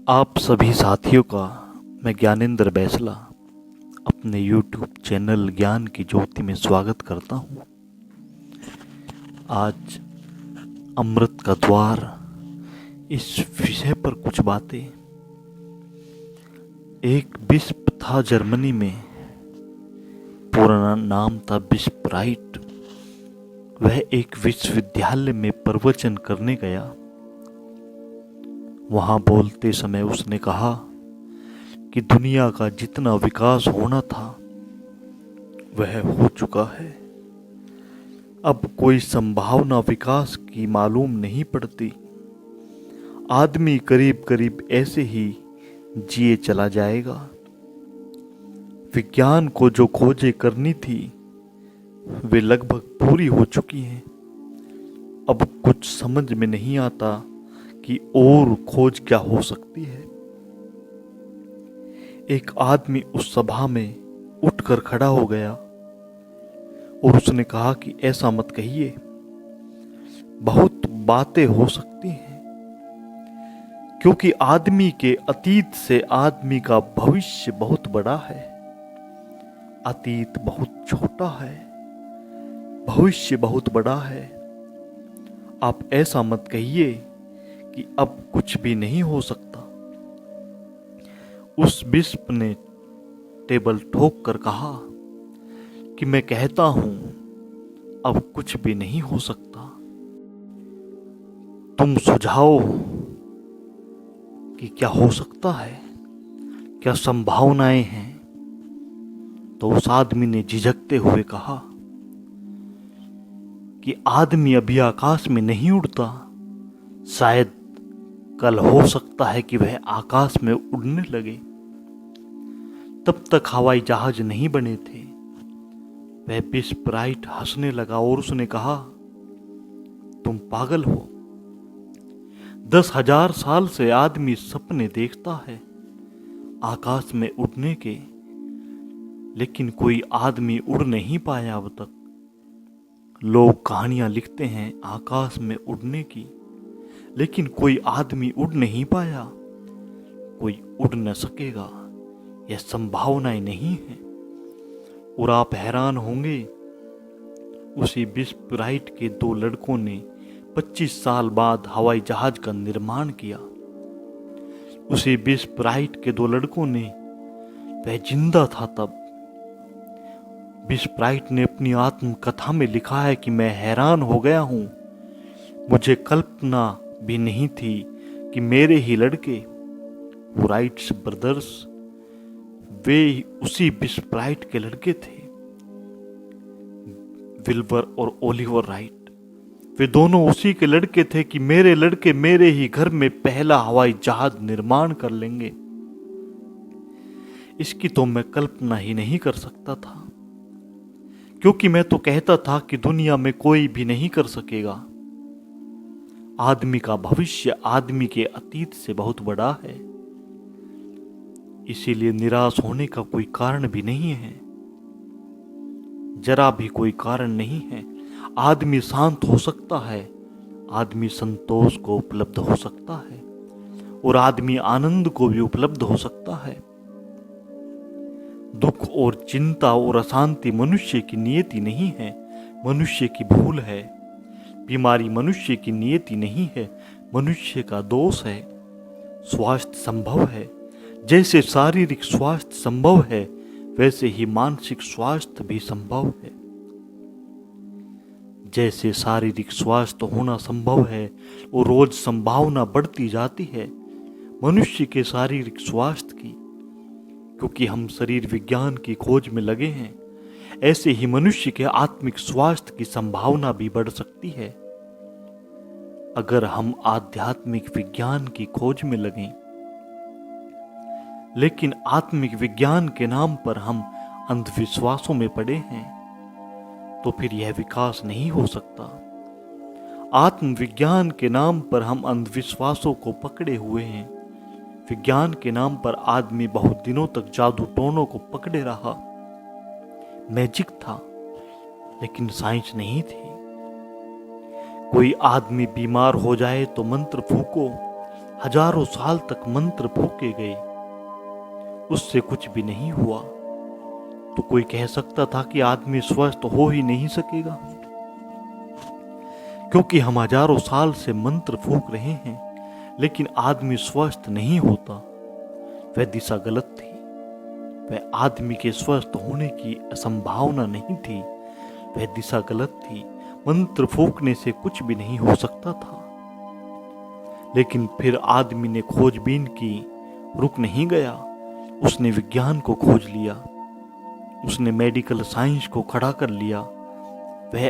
आप सभी साथियों का मैं ज्ञानेंद्र बैसला अपने YouTube चैनल ज्ञान की ज्योति में स्वागत करता हूँ। आज अमृत का द्वार इस विषय पर कुछ बातें। एक बिशप था जर्मनी में, पूरा नाम था बिशप राइट। वह एक विश्वविद्यालय में प्रवचन करने गया। वहां बोलते समय उसने कहा कि दुनिया का जितना विकास होना था वह हो चुका है। अब कोई संभावना विकास की मालूम नहीं पड़ती। आदमी करीब करीब ऐसे ही जिए चला जाएगा। विज्ञान को जो खोजें करनी थी वे लगभग पूरी हो चुकी हैं। अब कुछ समझ में नहीं आता कि और खोज क्या हो सकती है। एक आदमी उस सभा में उठकर खड़ा हो गया और उसने कहा कि ऐसा मत कहिए, बहुत बातें हो सकती हैं, क्योंकि आदमी के अतीत से आदमी का भविष्य बहुत बड़ा है। अतीत बहुत छोटा है, भविष्य बहुत बड़ा है। आप ऐसा मत कहिए कि अब कुछ भी नहीं हो सकता। उस बिशप ने टेबल ठोक कर कहा कि मैं कहता हूं अब कुछ भी नहीं हो सकता। तुम सुझाओ कि क्या हो सकता है, क्या संभावनाएं हैं। तो उस आदमी ने झिझकते हुए कहा कि आदमी अभी आकाश में नहीं उड़ता, शायद कल हो सकता है कि वह आकाश में उड़ने लगे। तब तक हवाई जहाज नहीं बने थे। वह बिशप राइट हंसने लगा और उसने कहा, तुम पागल हो। 10,000 साल से आदमी सपने देखता है आकाश में उड़ने के, लेकिन कोई आदमी उड़ नहीं पाया अब तक। लोग कहानियां लिखते हैं आकाश में उड़ने की, लेकिन कोई आदमी उड़ नहीं पाया। कोई उड़ न सकेगा, यह संभावनाएं नहीं है। और आप हैरान होंगे, उसी बिशप राइट के 2 लड़कों ने 25 साल बाद हवाई जहाज का निर्माण किया। उसी बिशप राइट के 2 लड़कों ने, वह जिंदा था तब। बिशप राइट ने अपनी आत्मकथा में लिखा है कि मैं हैरान हो गया हूं, मुझे कल्पना भी नहीं थी कि मेरे ही लड़के, वो राइट्स ब्रदर्स, वे उसी बिशप राइट के लड़के थे, विल्बर और ओलिवर राइट। वे दोनों उसी के लड़के थे कि मेरे लड़के मेरे ही घर में पहला हवाई जहाज निर्माण कर लेंगे। इसकी तो मैं कल्पना ही नहीं कर सकता था, क्योंकि मैं तो कहता था कि दुनिया में कोई भी नहीं कर सकेगा। आदमी का भविष्य आदमी के अतीत से बहुत बड़ा है, इसीलिए निराश होने का कोई कारण भी नहीं है, जरा भी कोई कारण नहीं है। आदमी शांत हो सकता है, आदमी संतोष को उपलब्ध हो सकता है, और आदमी आनंद को भी उपलब्ध हो सकता है। दुख और चिंता और अशांति मनुष्य की नियति नहीं है, मनुष्य की भूल है। बीमारी मनुष्य की नियति नहीं है, मनुष्य का दोष है। स्वास्थ्य संभव है, जैसे शारीरिक स्वास्थ्य संभव है वैसे ही मानसिक स्वास्थ्य भी संभव है। जैसे शारीरिक स्वास्थ्य होना संभव है और रोज संभावना बढ़ती जाती है मनुष्य के शारीरिक स्वास्थ्य की, क्योंकि हम शरीर विज्ञान की खोज में लगे हैं, ऐसे ही मनुष्य के आत्मिक स्वास्थ्य की संभावना भी बढ़ सकती है अगर हम आध्यात्मिक विज्ञान की खोज में लगें। लेकिन आत्मिक विज्ञान के नाम पर हम अंधविश्वासों में पड़े हैं, तो फिर यह विकास नहीं हो सकता। आत्मविज्ञान के नाम पर हम अंधविश्वासों को पकड़े हुए हैं। विज्ञान के नाम पर आदमी बहुत दिनों तक जादू टोनों को पकड़े रहा। मैजिक था, लेकिन साइंस नहीं थी। कोई आदमी बीमार हो जाए तो मंत्र फूको, हजारों साल तक मंत्र फूके गए, उससे कुछ भी नहीं हुआ, तो कोई कह सकता था कि आदमी स्वस्थ हो ही नहीं सकेगा? क्योंकि हम हजारों साल से मंत्र फूक रहे हैं लेकिन आदमी स्वस्थ नहीं होता, वह दिशा गलत थी। वह आदमी के स्वस्थ होने की संभावना नहीं थी, वह दिशा गलत थी। मंत्र फूकने से कुछ भी नहीं हो सकता था। लेकिन फिर आदमी ने खोजबीन की, रुक नहीं गया। उसने विज्ञान को खोज लिया, उसने मेडिकल साइंस को खड़ा कर लिया। वह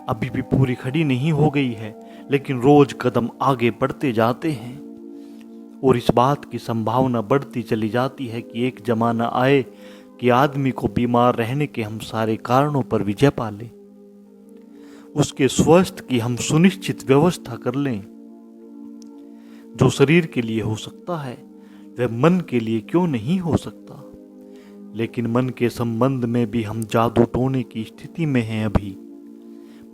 अभी भी पूरी खड़ी नहीं हो गई है, लेकिन रोज कदम आगे बढ़ते जाते हैं और इस बात की संभावना बढ़ती चली जाती है कि एक जमाना आए कि आदमी को बीमार रहने के हम सारे कारणों पर विजय पा लें, उसके स्वास्थ्य की हम सुनिश्चित व्यवस्था कर लें। जो शरीर के लिए हो सकता है वह मन के लिए क्यों नहीं हो सकता? लेकिन मन के संबंध में भी हम जादू टोने की स्थिति में हैं। अभी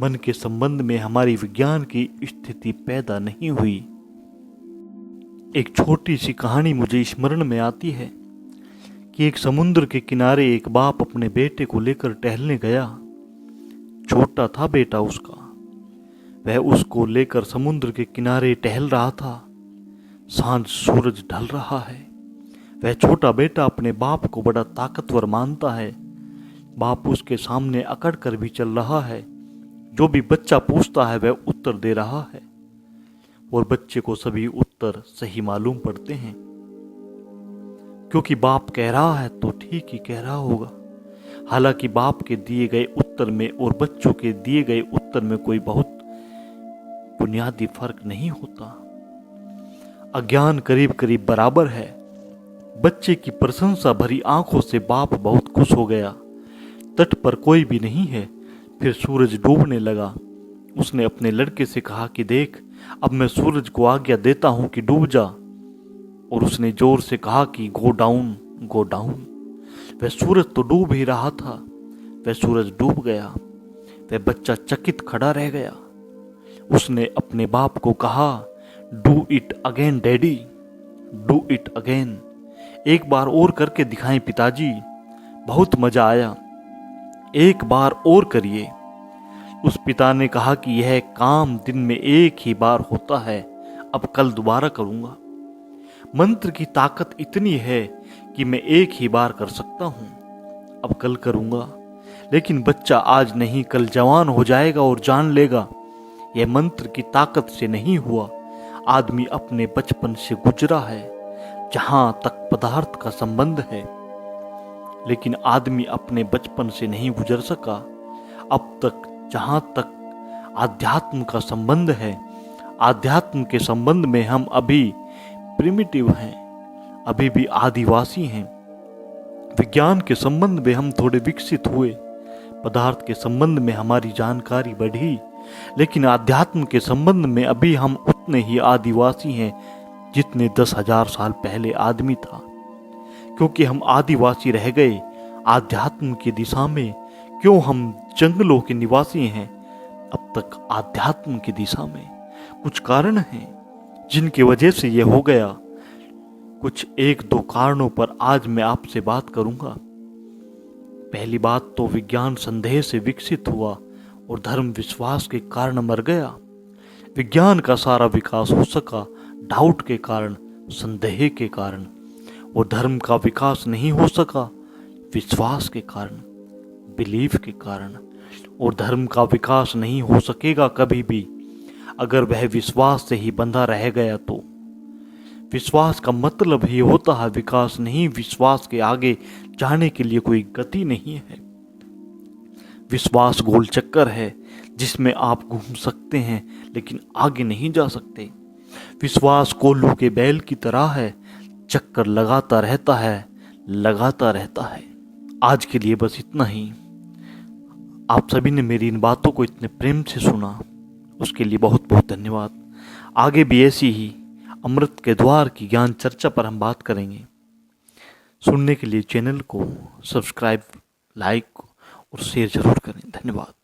मन के संबंध में हमारी विज्ञान की स्थिति पैदा नहीं हुई। एक छोटी सी कहानी मुझे स्मरण में आती है कि एक समुद्र के किनारे एक बाप अपने बेटे को लेकर टहलने गया। छोटा था बेटा उसका, वह उसको लेकर समुद्र के किनारे टहल रहा था। सांझ सूरज ढल रहा है। वह छोटा बेटा अपने बाप को बड़ा ताकतवर मानता है। बाप उसके सामने अकड़ कर भी चल रहा है। जो भी बच्चा पूछता है वह उत्तर दे रहा है और बच्चे को सभी उत्तर सही मालूम पड़ते हैं, क्योंकि बाप कह रहा है तो ठीक ही कह रहा होगा। हालांकि बाप के दिए गए उत्तर में और बच्चों के दिए गए उत्तर में कोई बहुत बुनियादी फर्क नहीं होता। अज्ञान करीब करीब बराबर है। बच्चे की प्रशंसा भरी आंखों से बाप बहुत खुश हो गया। तट पर कोई भी नहीं है। फिर सूरज डूबने लगा। उसने अपने लड़के से कहा कि देख, अब मैं सूरज को आज्ञा देता हूं कि डूब जा। और उसने जोर से कहा कि गो डाउन, गो डाउन। वह सूरज तो डूब ही रहा था। वह सूरज डूब गया। वह बच्चा चकित खड़ा रह गया। उसने अपने बाप को कहा, do it again daddy, do it again. एक बार और करके दिखाएं पिताजी, बहुत मजा आया, एक बार और करिए। उस पिता ने कहा कि यह काम दिन में एक ही बार होता है, अब कल दोबारा करूंगा। मंत्र की ताकत इतनी है कि मैं एक ही बार कर सकता हूं, अब कल करूंगा। लेकिन बच्चा आज नहीं कल जवान हो जाएगा और जान लेगा यह मंत्र की ताकत से नहीं हुआ। आदमी अपने बचपन से गुजरा है जहां तक पदार्थ का संबंध है, लेकिन आदमी अपने बचपन से नहीं गुजर सका अब तक जहां तक आध्यात्म का संबंध है। आध्यात्म के संबंध में हम अभी प्रिमिटिव हैं, अभी भी आदिवासी हैं। विज्ञान के संबंध में हम थोड़े विकसित हुए, पदार्थ के संबंध में हमारी जानकारी बढ़ी, लेकिन आध्यात्म के संबंध में अभी हम उतने ही आदिवासी हैं जितने 10,000 साल पहले आदमी था। क्योंकि हम आदिवासी रह गए आध्यात्म की दिशा में, क्यों हम जंगलों के निवासी हैं अब तक आध्यात्म की दिशा में? कुछ कारण हैं जिनकी वजह से यह हो गया। कुछ एक दो कारणों पर आज मैं आपसे बात करूंगा। पहली बात तो विज्ञान संदेह से विकसित हुआ और धर्म विश्वास के कारण मर गया। विज्ञान का सारा विकास हो सका डाउट के कारण, संदेह के कारण, और धर्म का विकास नहीं हो सका विश्वास के कारण, बिलीफ के कारण। और धर्म का विकास नहीं हो सकेगा कभी भी अगर वह विश्वास से ही बंधा रह गया तो। विश्वास का मतलब ही होता है विकास, नहीं विश्वास के आगे जाने के लिए कोई गति नहीं है। विश्वास गोल चक्कर है जिसमें आप घूम सकते हैं लेकिन आगे नहीं जा सकते। विश्वास कोल्हू के बैल की तरह है, चक्कर लगाता रहता है, लगाता रहता है। आज के लिए बस इतना ही। आप सभी ने मेरी इन बातों को इतने प्रेम से सुना, उसके लिए बहुत बहुत धन्यवाद। आगे भी ऐसी ही अमृत के द्वार की ज्ञान चर्चा पर हम बात करेंगे। सुनने के लिए चैनल को सब्सक्राइब, लाइक और शेयर जरूर करें। धन्यवाद।